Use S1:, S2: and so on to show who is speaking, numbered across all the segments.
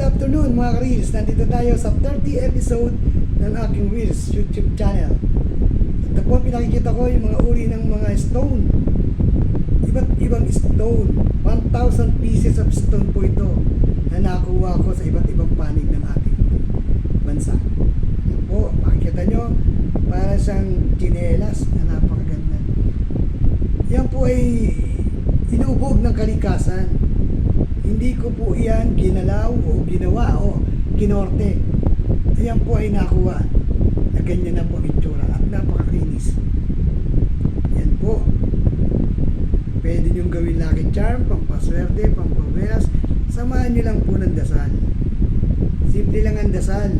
S1: afternoon mga ka-Reels. Nandito tayo sa 30 episode ng aking Reels YouTube channel. Ito po pinakikita ko yung mga uri ng mga stone. Iba't ibang stone. 1,000 pieces of stone po ito na nakuha ko sa iba't ibang panig ng ating bansa. Yan po, makikita nyo para siyang chinelas na napakaganda. Yan po ay inuubog ng kalikasan. Hindi ko po yan ginalaw o ginawa o kinorte. Ayan po ay nakuha na ganyan na po ang itsura at napakakinis. Yan po. Pwede niyong gawin lucky charm, pampaswerte, pampaberas. Samahan niyo lang po ng dasal. Simple lang ang dasal.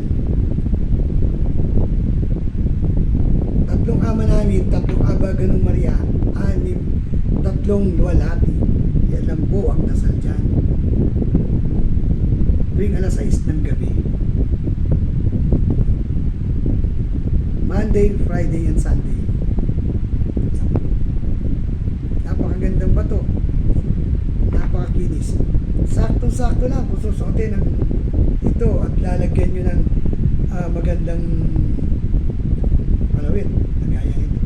S1: Tatlong ama namin, tatlong aba ganung Maria, anim, tatlong luwalhati. Yan lang po ang dasal dyan. Tuwing alas 6 ng gabi. Monday, Friday, and Sunday. Napakagandang bato. Napakakinis. Saktong-sakto lang kung susuotin ng ito at lalagyan nyo ng magandang palawit na gaya nito.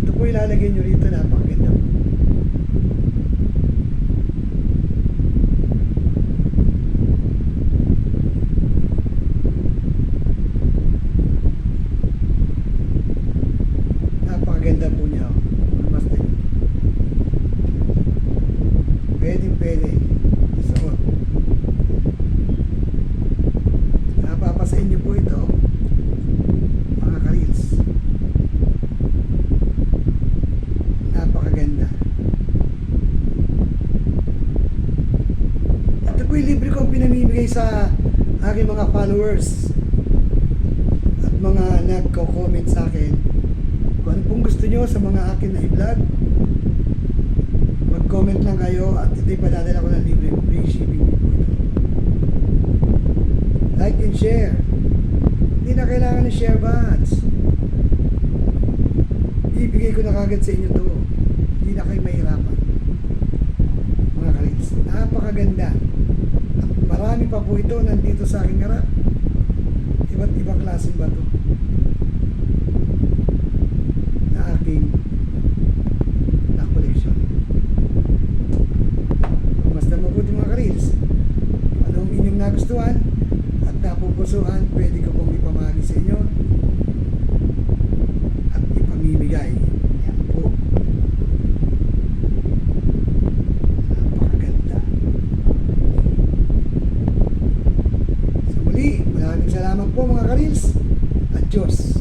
S1: Ito po ilalagay nyo rito, napakaganda. Napakaganda po niya. Basta pwede isuot. Napapasain niyo po ito mga ka-Reels. Napakaganda. Ito po yung libre kong pinamimigay sa aking mga followers at mga nagko-comment sa akin. Kung ano pong gusto nyo sa mga akin na i-vlog, mag-comment lang kayo at ito'y padadala ko ng libre free shipping po ito. Like and share. Hindi na kailangan ng share bots. Ibigay ko na kagad sa inyo to. Hindi na kayo mahirapan. Mga ka-Reels, napakaganda. At marami pa po ito nandito sa aking harap. Iba't ibang klaseng bato na aking na-collection. Basta mabuti mga ka-Reels, anong inyong nagustuhan at napupusuhan, pwede ko pong ipamahagi sa inyo at ipamimigay. Yan po. Napakaganda. Sa muli, maraming salamat po mga ka-Reels at Diyos.